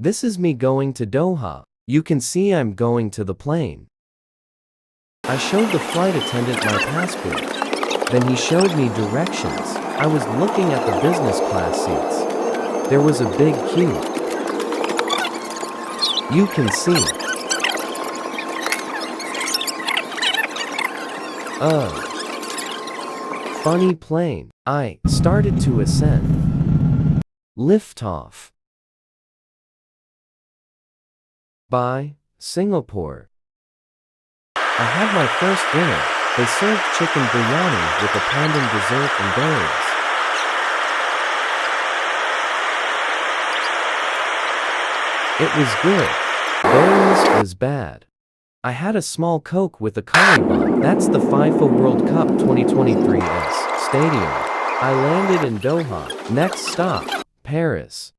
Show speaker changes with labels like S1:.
S1: This is me going to Doha. You can see I'm going to the plane. I showed the flight attendant my passport. Then he showed me directions. I was looking at the business class seats. There was a big queue. You can see. Funny plane. I started to ascend. Liftoff. Bye, Singapore. I had my first dinner. They served chicken biryani with a pandan dessert and berries. It was good. Berries was bad. I had a small Coke with a curry bun. That's the FIFA World Cup 2023's stadium. I landed in Doha. Next stop, Paris.